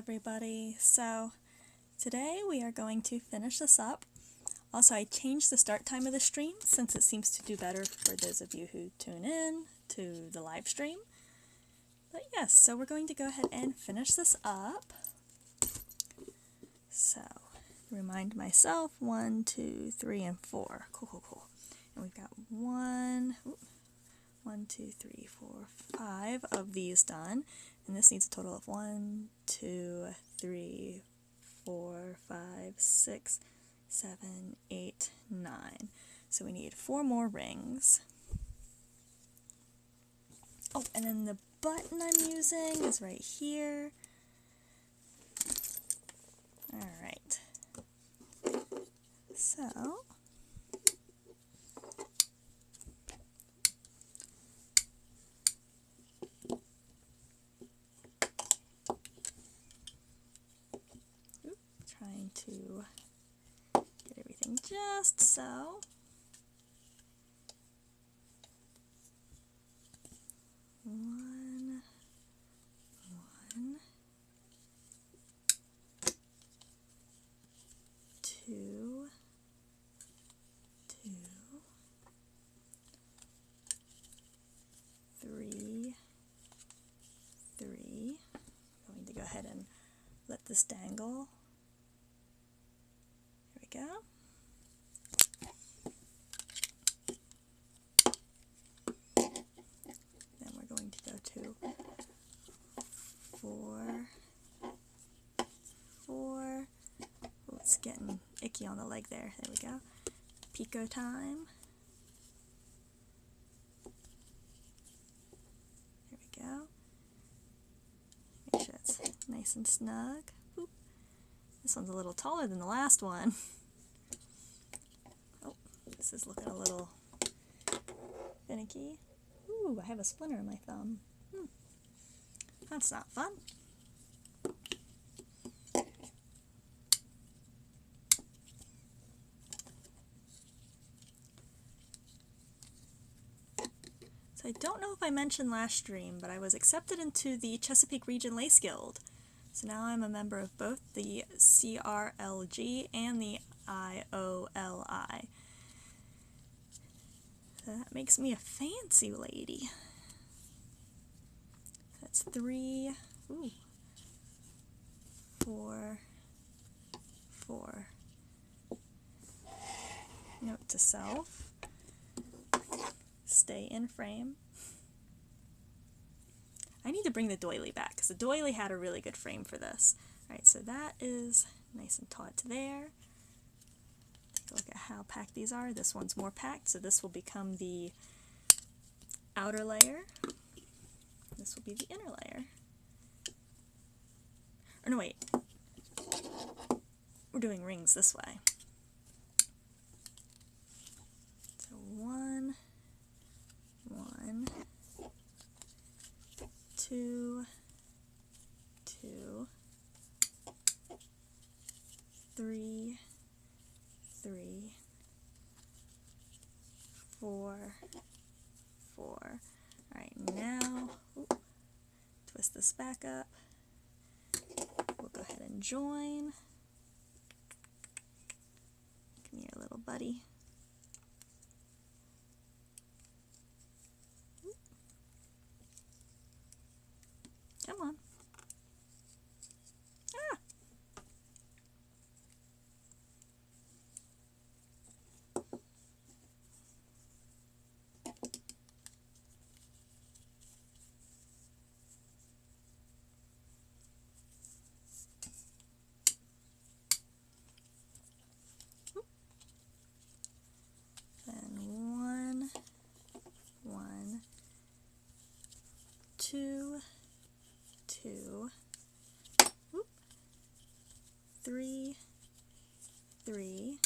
everybody. So today we are going to finish this up. Also, I changed the start time of the stream since it seems to do better for those of you who tune in to the live stream. But yes, so we're going to go ahead and finish this up. So, remind myself, 1, 2, 3, and 4. Cool. And we've got 1, 2, 3, 4, 5 of these done. And this needs a total of 1, 2, 3, 4, 5, 6, 7, 8, 9. So we need 4 more rings. Oh, and then the button I'm using is right here. Alright. So, trying to get everything just so. 1, 1, 2, 2, 3, 3. I'm going to go ahead and let this dangle. Here we go. Then we're going to go to 4, 4. Oh, it's getting icky on the leg there. There we go. Picot time. There we go. Make sure it's nice and snug. Boop. This one's a little taller than the last one. Oh, this is looking a little finicky. Ooh, I have a splinter in my thumb. That's not fun. So I don't know if I mentioned last stream, but I was accepted into the Chesapeake Region Lace Guild. So now I'm a member of both the CRLG and the IOLI. So that makes me a fancy lady. That's 3, 4, 4. Note to self. Stay in frame. I need to bring the doily back because the doily had a really good frame for this. Alright, so that is nice and taut there. Take a look at how packed these are. This one's more packed, so this will become the outer layer. This will be the inner layer. Or no, wait. We're doing rings this way. So 1, 1, 2, 2, 3, 3, 4, 4. Alright, now, twist this back up. We'll go ahead and join. Come here, little buddy. Come on. Ah! Then 1, 1, 2, 2, 3, 3,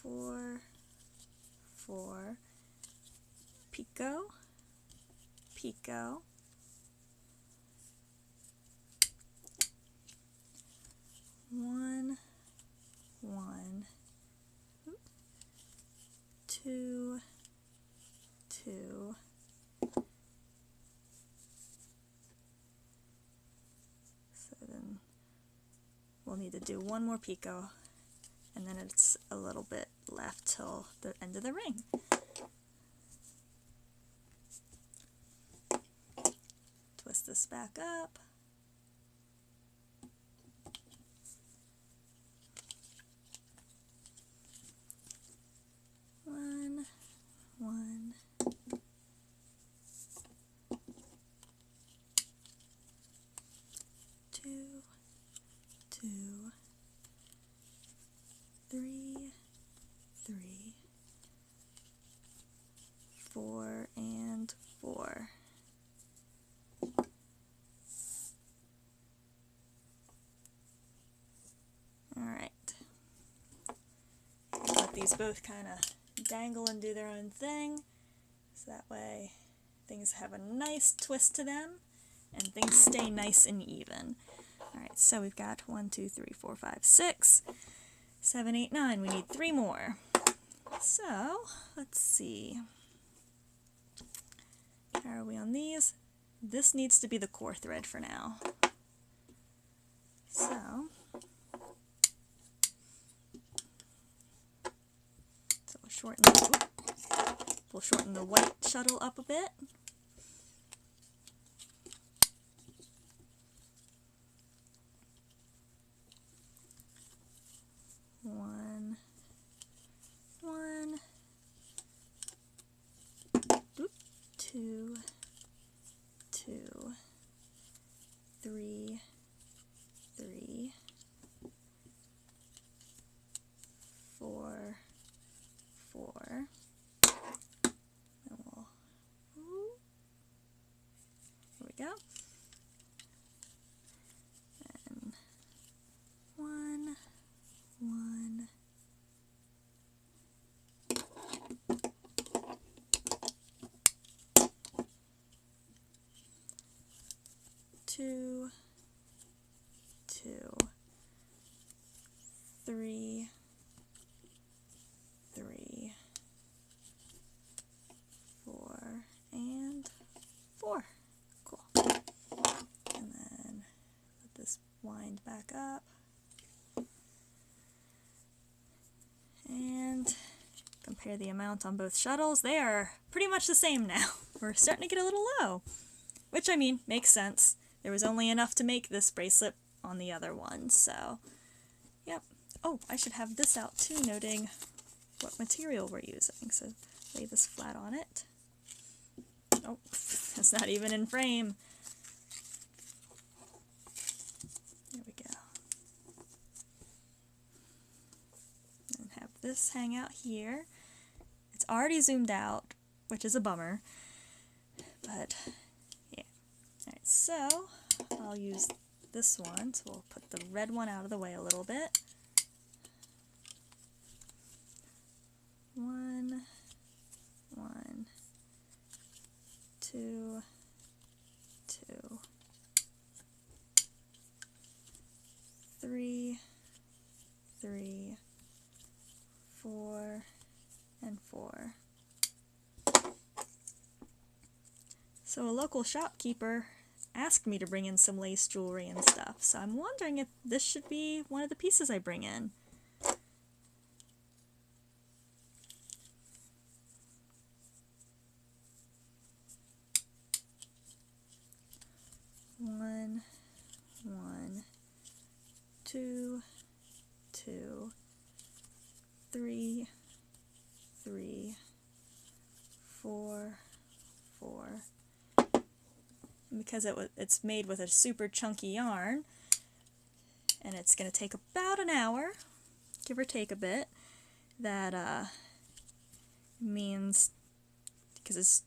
4, 4, picot, picot, 1, 1, 2, 2, we'll need to do one more picot, and then it's a little bit left till the end of the ring. Twist this back up. One, two, three, four, and four. Alright. Let these both kind of dangle and do their own thing, so that way things have a nice twist to them and things stay nice and even. Alright, so we've got 1, 2, 3, 4, 5, 6, 7, 8, 9. We need 3 more. So, let's see. How are we on these? This needs to be the core thread for now. So, we'll shorten the white shuttle up a bit. One, two, 3, 4, 4. And we'll, here we go. And 1, 2, 3, 4, and 4. Cool. And then let this wind back up. And compare the amount on both shuttles. They are pretty much the same now. We're starting to get a little low, which, I mean, makes sense. There was only enough to make this bracelet on the other one, so yep. Oh, I should have this out too, noting what material we're using. So lay this flat on it. Oh, it's not even in frame. There we go. And have this hang out here. It's already zoomed out, which is a bummer, but yeah. Alright, so I'll use this one, so we'll put the red one out of the way a little bit. 1, 2, 3, 4, and 4. So a local shopkeeper asked me to bring in some lace jewelry and stuff, so I'm wondering if this should be one of the pieces I bring in. One, 2, 3, 4, 4. And because it's made with a super chunky yarn, and it's going to take about an hour, give or take a bit, that means, because it's,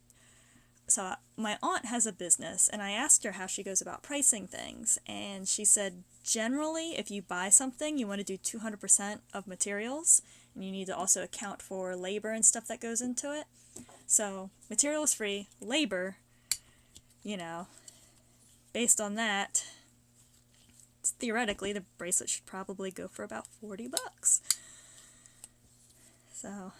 so my aunt has a business, and I asked her how she goes about pricing things, and she said generally if you buy something you want to do 200% of materials, and you need to also account for labor and stuff that goes into it. So material is free, labor, you know, based on that, theoretically the bracelet should probably go for about 40 bucks. So,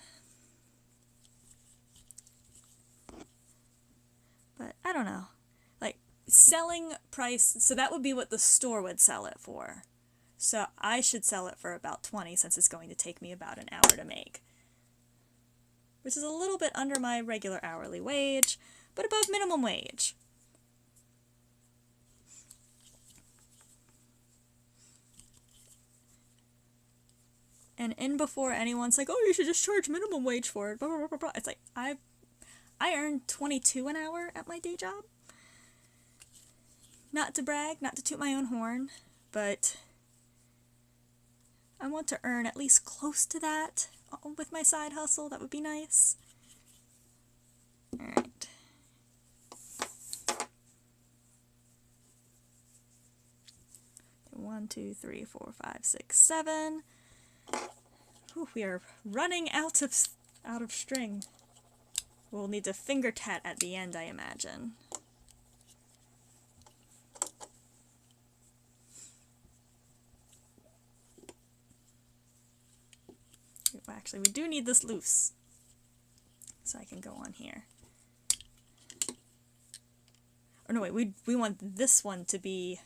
but I don't know, like selling price, so that would be what the store would sell it for. So I should sell it for about 20 since it's going to take me about an hour to make. Which is a little bit under my regular hourly wage, but above minimum wage. And in before anyone's like, oh, you should just charge minimum wage for it, blah, blah, blah, blah. It's like, I earn $22 an hour at my day job. Not to brag, not to toot my own horn, but I want to earn at least close to that with my side hustle. That would be nice. Alright. One, two, three, four, five, six, seven. Whew, we are running out of string. We'll need to finger tat at the end, I imagine. Actually, we do need this loose, so I can go on here. Or no, wait, we want this one to be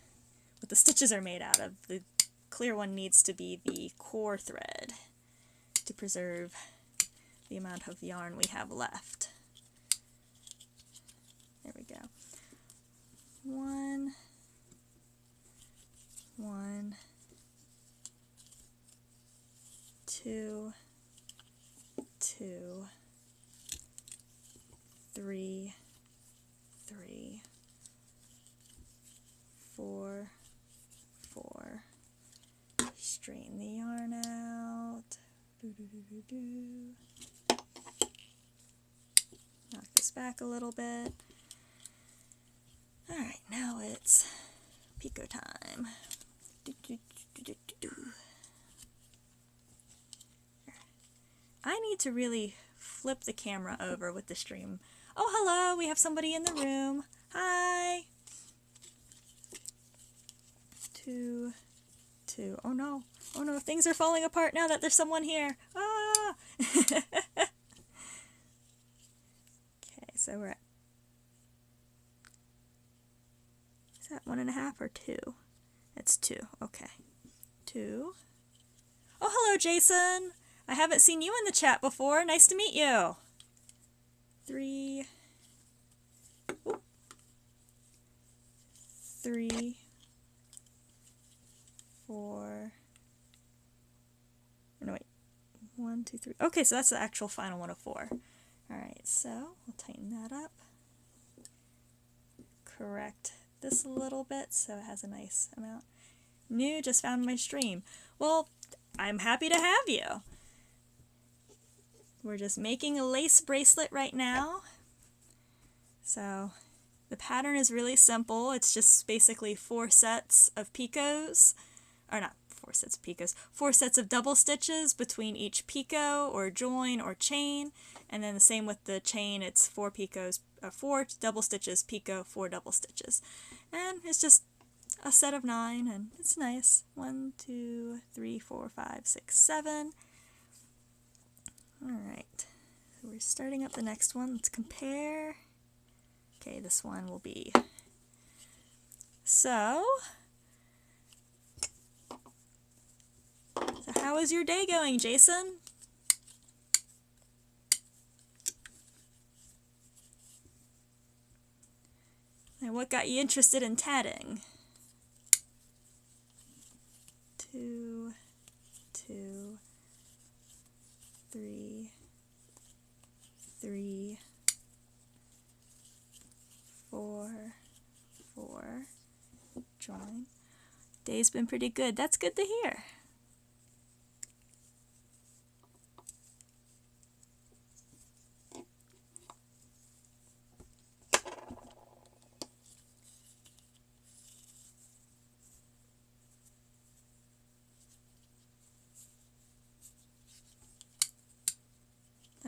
what the stitches are made out of. The clear one needs to be the core thread to preserve the amount of yarn we have left. There we go. One, 2, 2, 3, 3, 4, 4. Straighten the yarn out. Knock this back a little bit. Alright, now it's picot time. I need to really flip the camera over with the stream. Oh, hello, we have somebody in the room. Hi. 2, 2. Oh no, things are falling apart now that there's someone here. Ah! Okay, so we're at, is that 1.5 or 2? It's 2, okay. 2. Oh, hello, Jason. I haven't seen you in the chat before. Nice to meet you. 3. Ooh. 3. 4. No, wait. 1, 2, 3. Okay, so that's the actual final one of 4. Alright, so we'll tighten that up. Correct this a little bit so it has a nice amount. New, just found my stream. Well, I'm happy to have you. We're just making a lace bracelet right now. So the pattern is really simple. It's just basically 4 sets of picots, or not 4 sets of picots, 4 sets of double stitches between each picot or join or chain, and then the same with the chain. It's 4 picots, 4 double stitches, picot, 4 double stitches, and it's just a set of 9, and it's nice. 1, 2, 3, 4, 5, 6, 7. Alright, so we're starting up the next one. Let's compare. Okay, this one will be. So how is your day going, Jason? And what got you interested in tatting? 2, 2, 3, 3, 4, 4, join. Day's been pretty good. That's good to hear.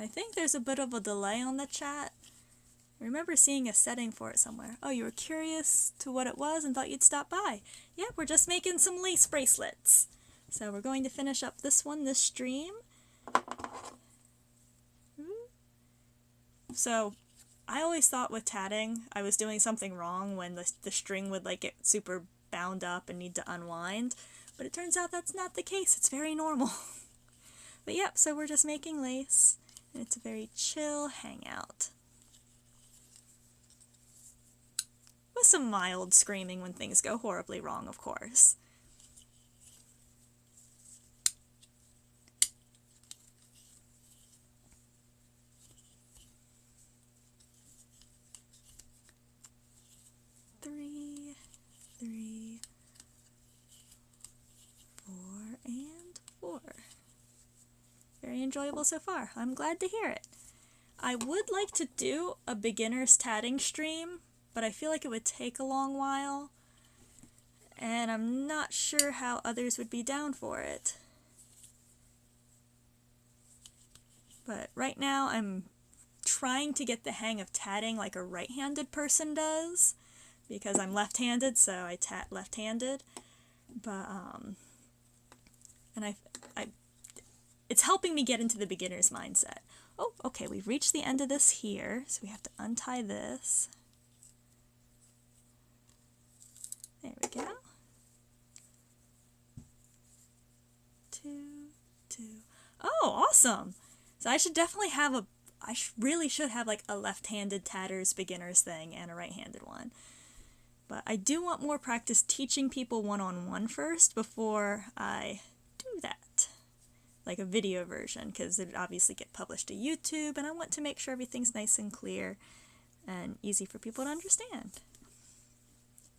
I think there's a bit of a delay on the chat. I remember seeing a setting for it somewhere. Oh, you were curious to what it was and thought you'd stop by. Yeah, we're just making some lace bracelets. So we're going to finish up this one, this stream. So I always thought with tatting I was doing something wrong when the string would like get super bound up and need to unwind. But it turns out that's not the case. It's very normal. But yep, so we're just making lace, and it's a very chill hangout. With some mild screaming when things go horribly wrong, of course. Three, 4, and 4. Very enjoyable so far. I'm glad to hear it. I would like to do a beginner's tatting stream, but I feel like it would take a long while, and I'm not sure how others would be down for it. But right now I'm trying to get the hang of tatting like a right-handed person does, because I'm left-handed, so I tat left-handed. But and it's helping me get into the beginner's mindset. Oh, okay, we've reached the end of this here, so we have to untie this. There we go. 2, 2. Oh, awesome! So I should definitely have really should have like a left-handed tatters beginners thing and a right-handed one. But I do want more practice teaching people one-on-one first before I do that. Like a video version, because it would obviously get published to YouTube, and I want to make sure everything's nice and clear and easy for people to understand.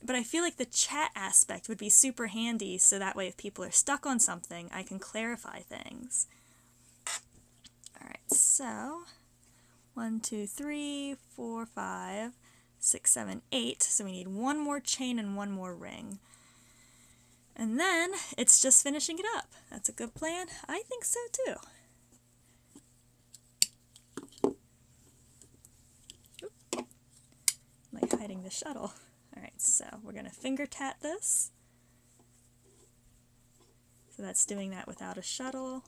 But I feel like the chat aspect would be super handy, so that way if people are stuck on something, I can clarify things. Alright, so 1, 2, 3, 4, 5, 6, 7, 8. So we need one more chain and one more ring. And then it's just finishing it up. That's a good plan? I think so too. Oop. Like hiding the shuttle. Alright, so we're going to finger tat this. So that's doing that without a shuttle.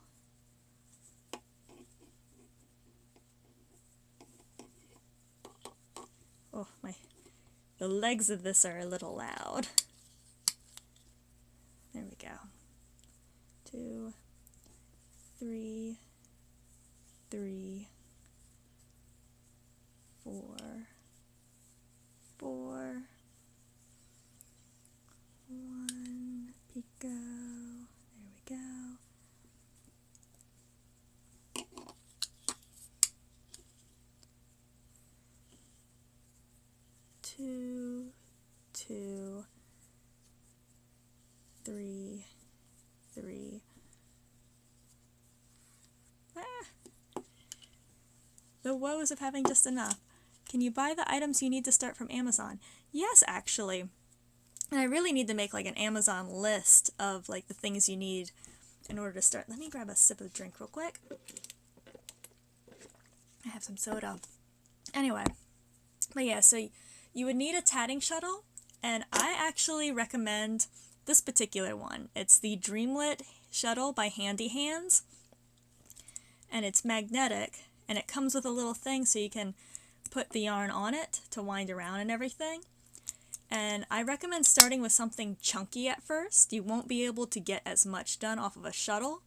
Oh, the legs of this are a little loud. There we go. 2, 3, 3, 4, 4, 1, pico, there we go. Two, 2, 3, 3. The woes of having just enough. Can you buy the items you need to start from Amazon? Yes, actually. And I really need to make like an Amazon list of like the things you need in order to start. Let me grab a sip of drink real quick. I have some soda. Anyway, but yeah, so you would need a tatting shuttle, and I actually recommend this particular one. It's the Dreamlit shuttle by Handy Hands, and it's magnetic, and it comes with a little thing so you can put the yarn on it to wind around and everything. And I recommend starting with something chunky at first. You won't be able to get as much done off of a shuttle.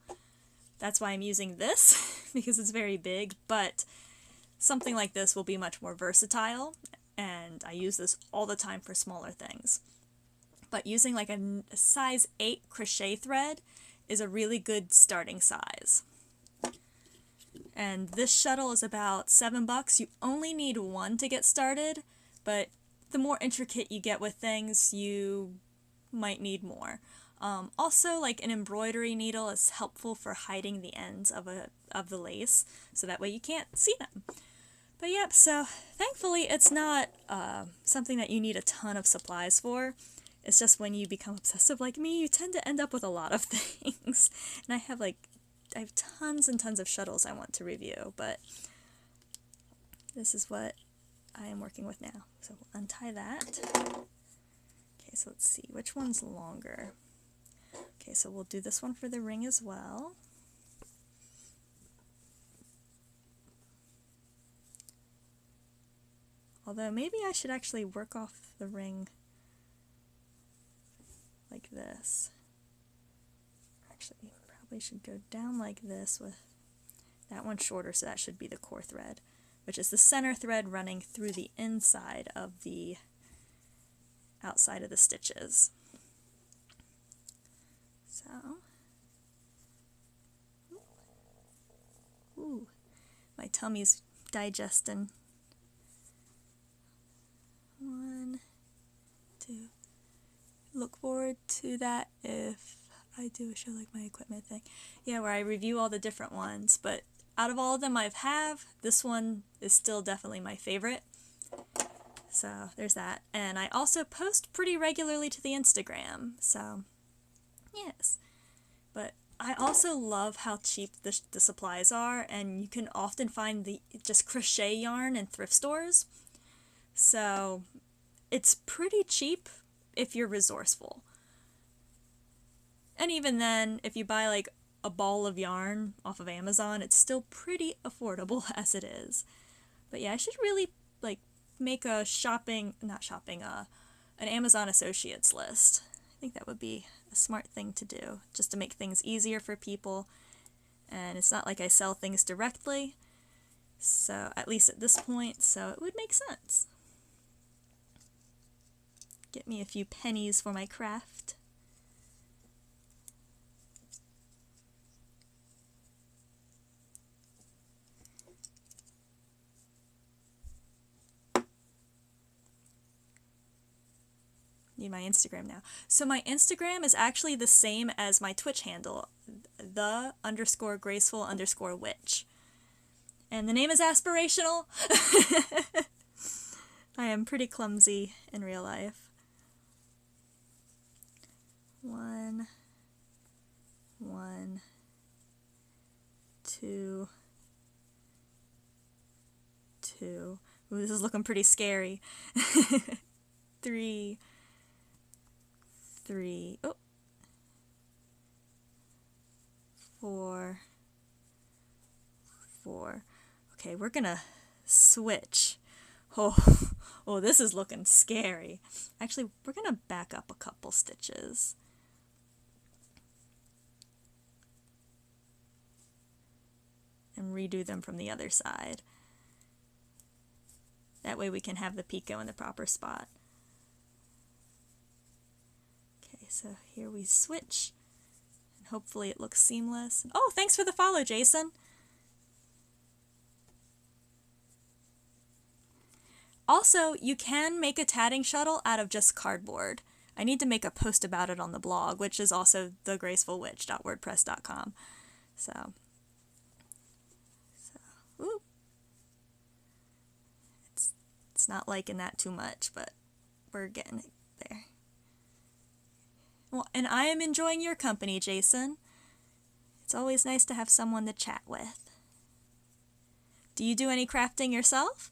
That's why I'm using this, because it's very big, but something like this will be much more versatile, and I use this all the time for smaller things. But using like a size 8 crochet thread is a really good starting size. And this shuttle is about $7. You only need one to get started, but the more intricate you get with things, you might need more. Also, like an embroidery needle is helpful for hiding the ends of the lace, so that way you can't see them. But yep, so thankfully it's not something that you need a ton of supplies for. It's just when you become obsessive like me, you tend to end up with a lot of things. And I have tons and tons of shuttles I want to review, but this is what I am working with now. So we'll untie that. Okay, so let's see, which one's longer? Okay, so we'll do this one for the ring as well. Although maybe I should actually work off the ring like this. actually probably should go down like this with that one shorter, so that should be the core thread, which is the center thread running through the inside of the outside of the stitches. So, ooh, my tummy's digesting. 1, 2. Look forward to that if I do a show like my equipment thing. Yeah, where I review all the different ones, but out of all of them this one is still definitely my favorite. So there's that. And I also post pretty regularly to the Instagram, so yes. But I also love how cheap the supplies are, and you can often find the just crochet yarn in thrift stores. So it's pretty cheap if you're resourceful. And even then, if you buy like a ball of yarn off of Amazon, it's still pretty affordable as it is. But yeah, I should really like make a an Amazon Associates list. I think that would be a smart thing to do, just to make things easier for people. And it's not like I sell things directly, so at least at this point, so it would make sense. Get me a few pennies for my craft. Need my Instagram now. So my Instagram is actually the same as my Twitch handle, the_graceful_witch. And the name is aspirational. I am pretty clumsy in real life. 1, 1, 2, 2. Ooh, this is looking pretty scary. 3, 3, oh, 4, 4. Okay, we're gonna switch. Oh, this is looking scary. Actually, we're gonna back up a couple stitches. And redo them from the other side. That way we can have the picot in the proper spot. Okay, so here we switch, and hopefully it looks seamless. Oh, thanks for the follow, Jason! Also, you can make a tatting shuttle out of just cardboard. I need to make a post about it on the blog, which is also thegracefulwitch.wordpress.com. So, ooh. It's not liking that too much, but we're getting it there. Well, and I am enjoying your company, Jason. It's always nice to have someone to chat with. Do you do any crafting yourself?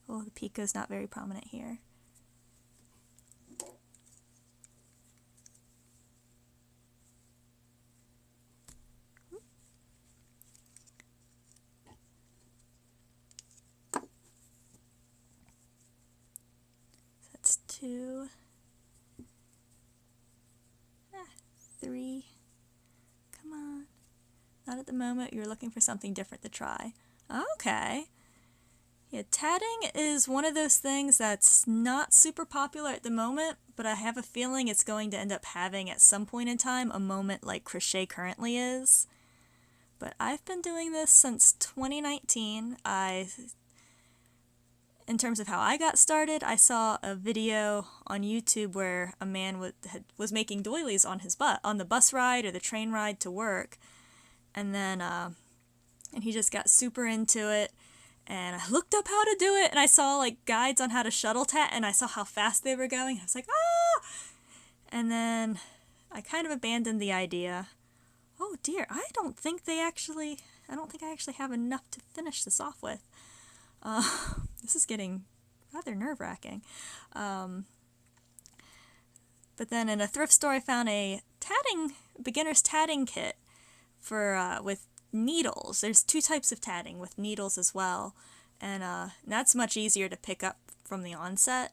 Oh, the picot's not very prominent here. That's 2, 3. Come on. Not at the moment. You're looking for something different to try. Okay. Yeah, tatting is one of those things that's not super popular at the moment, but I have a feeling it's going to end up having at some point in time a moment like crochet currently is. But I've been doing this since 2019. In terms of how I got started, I saw a video on YouTube where a man was making doilies on the bus ride or the train ride to work, and then and he just got super into it. And I looked up how to do it, and I saw like guides on how to shuttle tat, and I saw how fast they were going. I was like, ah! And then I kind of abandoned the idea. Oh dear, I don't think I actually have enough to finish this off with. This is getting rather nerve-wracking. But then in a thrift store, I found a beginner's tatting kit for with needles. There's 2 types of tatting with needles as well, and that's much easier to pick up from the onset.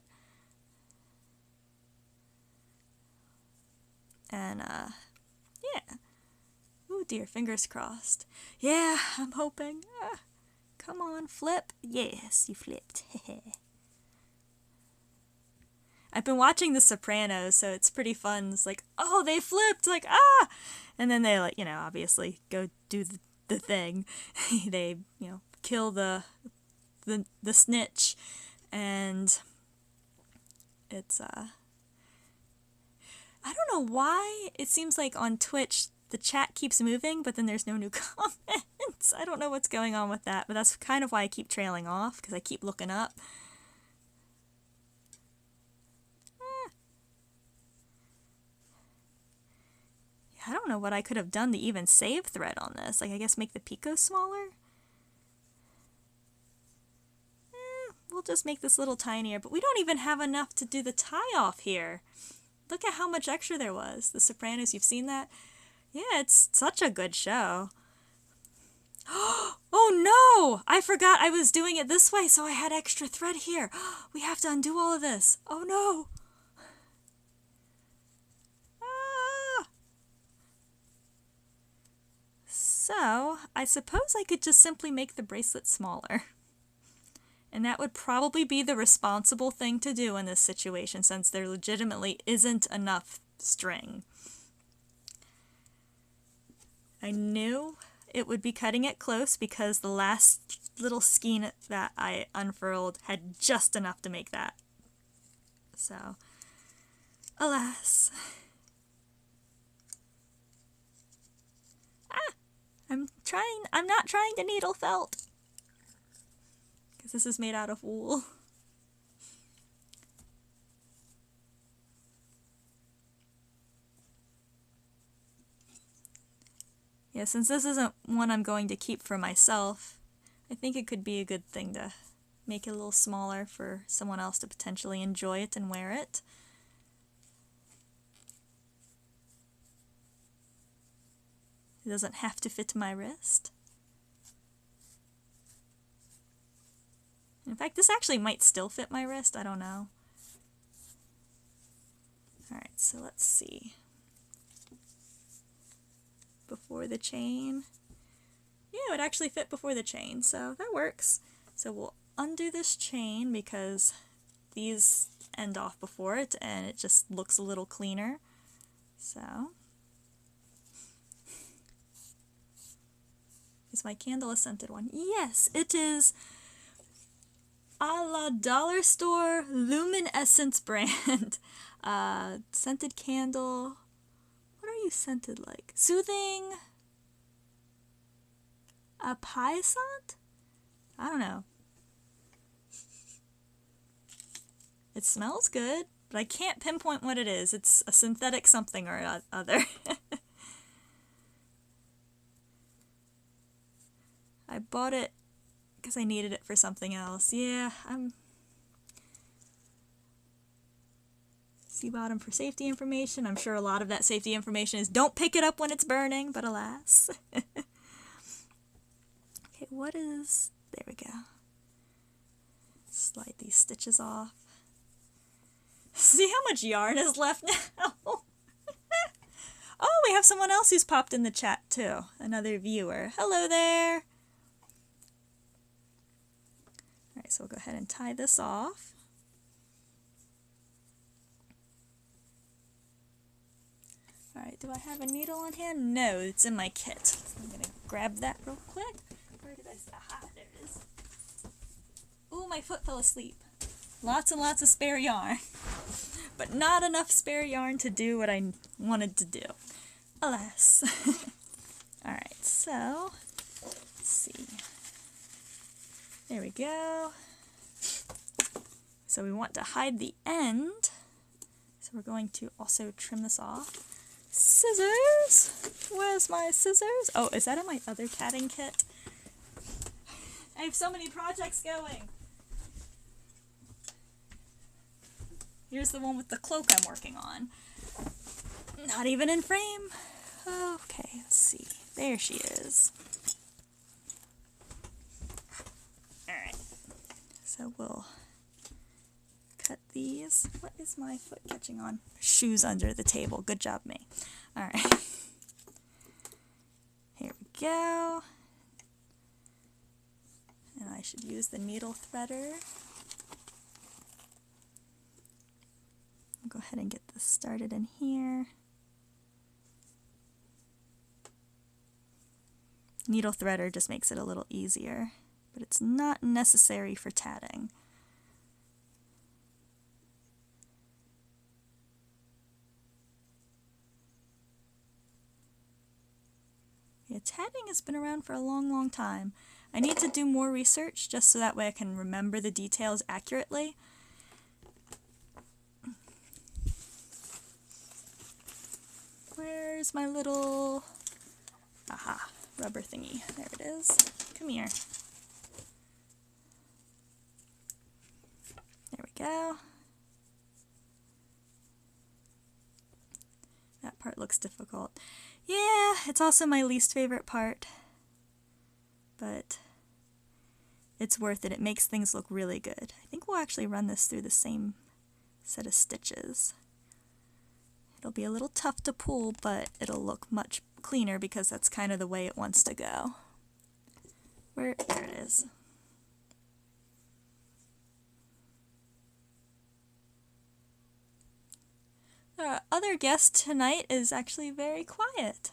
And, yeah. Oh dear, fingers crossed. Yeah, I'm hoping. Come on, flip. Yes, you flipped. I've been watching The Sopranos, so it's pretty fun. It's like, oh, they flipped, like, ah! And then they, like, obviously go do the thing. They, kill the snitch, and it's, I don't know why it seems like on Twitch the chat keeps moving, but then there's no new comments. I don't know what's going on with that, but that's kind of why I keep trailing off, because I keep looking up. I don't know what I could have done to even save thread on this. Like, I guess make the picot smaller? We'll just make this a little tinier, but we don't even have enough to do the tie-off here. Look at how much extra there was. The Sopranos, you've seen that? Yeah, it's such a good show. Oh no! I forgot I was doing it this way, so I had extra thread here. We have to undo all of this. Oh no! So, I suppose I could just simply make the bracelet smaller. And that would probably be the responsible thing to do in this situation, since there legitimately isn't enough string. I knew it would be cutting it close because the last little skein that I unfurled had just enough to make that. So, alas. I'm not trying to needle felt. Because this is made out of wool. Yeah, since this isn't one I'm going to keep for myself, I think it could be a good thing to make it a little smaller for someone else to potentially enjoy it and wear it. It doesn't have to fit my wrist. In fact, this actually might still fit my wrist, I don't know. Alright, so let's see. Before the chain. Yeah, it would actually fit before the chain, so that works. So we'll undo this chain because these end off before it and it just looks a little cleaner. So, is my candle a scented one? Yes, it is a la dollar store Luminescence brand. Scented candle. What are you scented like? Soothing? A pie scent? I don't know. It smells good, but I can't pinpoint what it is. It's a synthetic something or other. I bought it because I needed it for something else. Yeah, See bottom for safety information. I'm sure a lot of that safety information is don't pick it up when it's burning, but alas. Okay, what is... There we go. Slide these stitches off. See how much yarn is left now? Oh, we have someone else who's popped in the chat too. Another viewer. Hello there! Alright, so we'll go ahead and tie this off. Alright, do I have a needle on hand? No, it's in my kit. So I'm gonna grab that real quick. Where did I... Aha, there it is. Ooh, my foot fell asleep. Lots and lots of spare yarn. But not enough spare yarn to do what I wanted to do. Alas. Alright, so... Let's see. There we go. So we want to hide the end. So we're going to also trim this off. Scissors! Where's my scissors? Oh, is that in my other tatting kit? I have so many projects going. Here's the one with the cloak I'm working on. Not even in frame. Okay, let's see. There she is. Alright. So we'll cut these. What is my foot catching on? Shoes under the table. Good job, me. All right. Here we go. And I should use the needle threader. I'll go ahead and get this started in here. Needle threader just makes it a little easier, but it's not necessary for tatting. Yeah, tatting has been around for a long, long time. I need to do more research just so that way I can remember the details accurately. Where's my little... Aha, rubber thingy. There it is. Come here. There we go. That part looks difficult. Yeah, it's also my least favorite part, but it's worth it. It makes things look really good. I think we'll actually run this through the same set of stitches. It'll be a little tough to pull, but it'll look much cleaner because that's kind of the way it wants to go. There it is. Our other guest tonight is actually very quiet.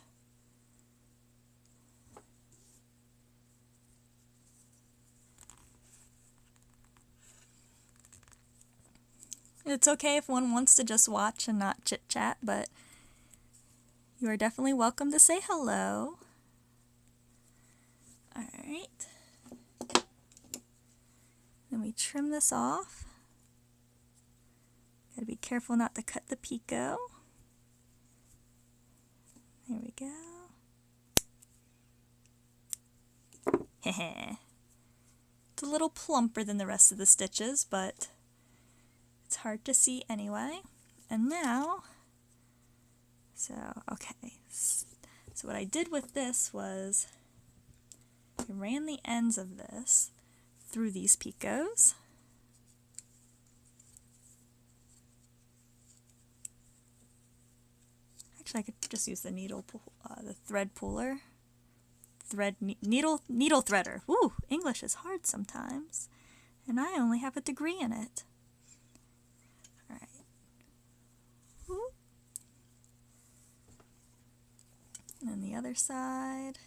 It's okay if one wants to just watch and not chit-chat, but you are definitely welcome to say hello. Alright. Then we trim this off. Gotta be careful not to cut the picot. There we go. Heh. It's a little plumper than the rest of the stitches, but it's hard to see anyway. And now, okay. So what I did with this was I ran the ends of this through these picots. Actually, I could just use the the thread puller. Needle threader. Ooh, English is hard sometimes. And I only have a degree in it. Alright. And then the other side.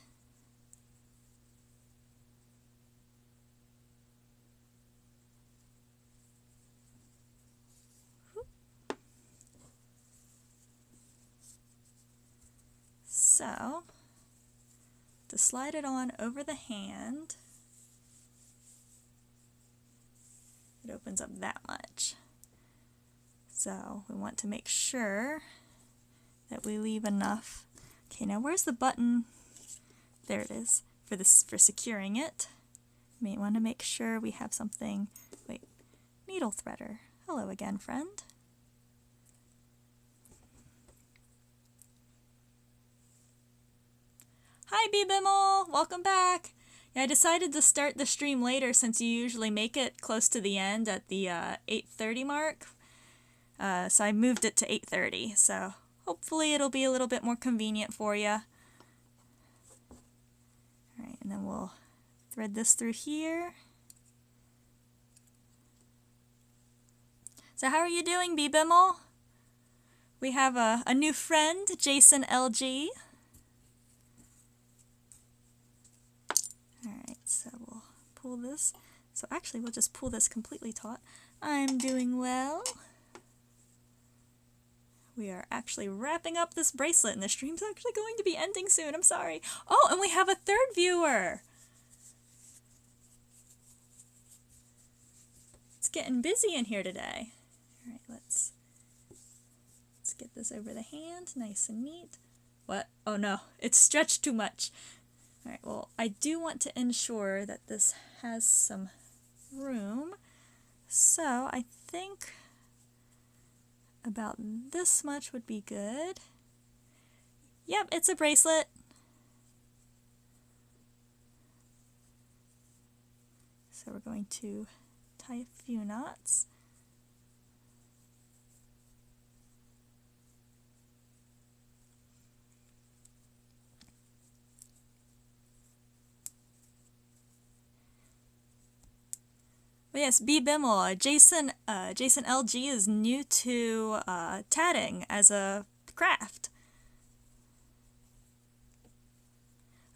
So, to slide it on over the hand, it opens up that much. So we want to make sure that we leave enough. Okay, now where's the button? There it is, for securing it. You may want to make sure we have something. Wait, needle threader. Hello again, friend. Hi, B-Bimmel! Welcome back! Yeah, I decided to start the stream later since you usually make it close to the end at the 8:30 mark. So I moved it to 8:30, so hopefully it'll be a little bit more convenient for you. Alright, and then we'll thread this through here. So how are you doing, B-Bimmel? We have a new friend, Jason LG. Alright, so we'll pull this. So actually, we'll just pull this completely taut. I'm doing well. We are actually wrapping up this bracelet, and the stream's actually going to be ending soon. I'm sorry. Oh, and we have a third viewer. It's getting busy in here today. Alright, let's get this over the hand, nice and neat. What? Oh no, it's stretched too much. Alright, well, I do want to ensure that this has some room, so I think about this much would be good. Yep, it's a bracelet. So we're going to tie a few knots. But yes, B. Bimmel, Jason LG is new to tatting as a craft.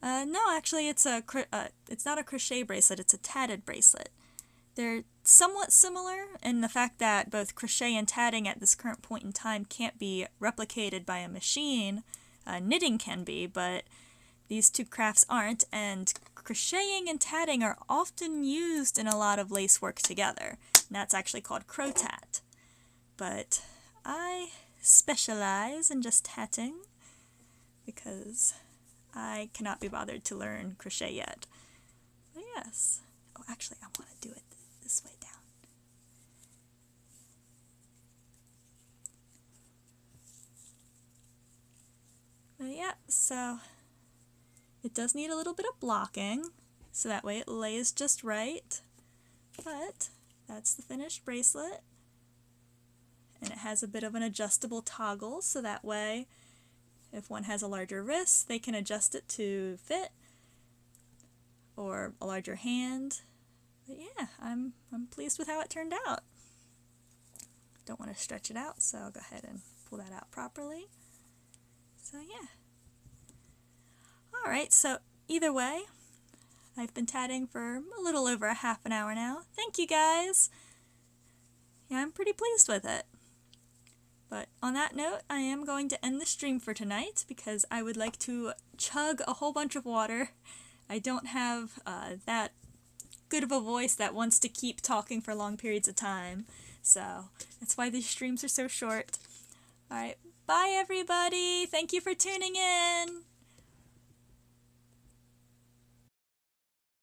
No, actually, it's not a crochet bracelet. It's a tatted bracelet. They're somewhat similar in the fact that both crochet and tatting at this current point in time can't be replicated by a machine. Knitting can be, but these two crafts aren't, and crocheting and tatting are often used in a lot of lace work together, and that's actually called crow-tat. But I specialize in just tatting because I cannot be bothered to learn crochet yet. But yes. Oh, actually, I want to do it this way down. But yeah, so it does need a little bit of blocking, so that way it lays just right. But that's the finished bracelet. And it has a bit of an adjustable toggle, so that way if one has a larger wrist, they can adjust it to fit, or a larger hand. But yeah, I'm pleased with how it turned out. Don't want to stretch it out, so I'll go ahead and pull that out properly. So yeah. Alright, so either way, I've been tatting for a little over a half an hour now. Thank you guys! Yeah, I'm pretty pleased with it. But on that note, I am going to end the stream for tonight because I would like to chug a whole bunch of water. I don't have that good of a voice that wants to keep talking for long periods of time. So that's why these streams are so short. Alright, bye everybody! Thank you for tuning in!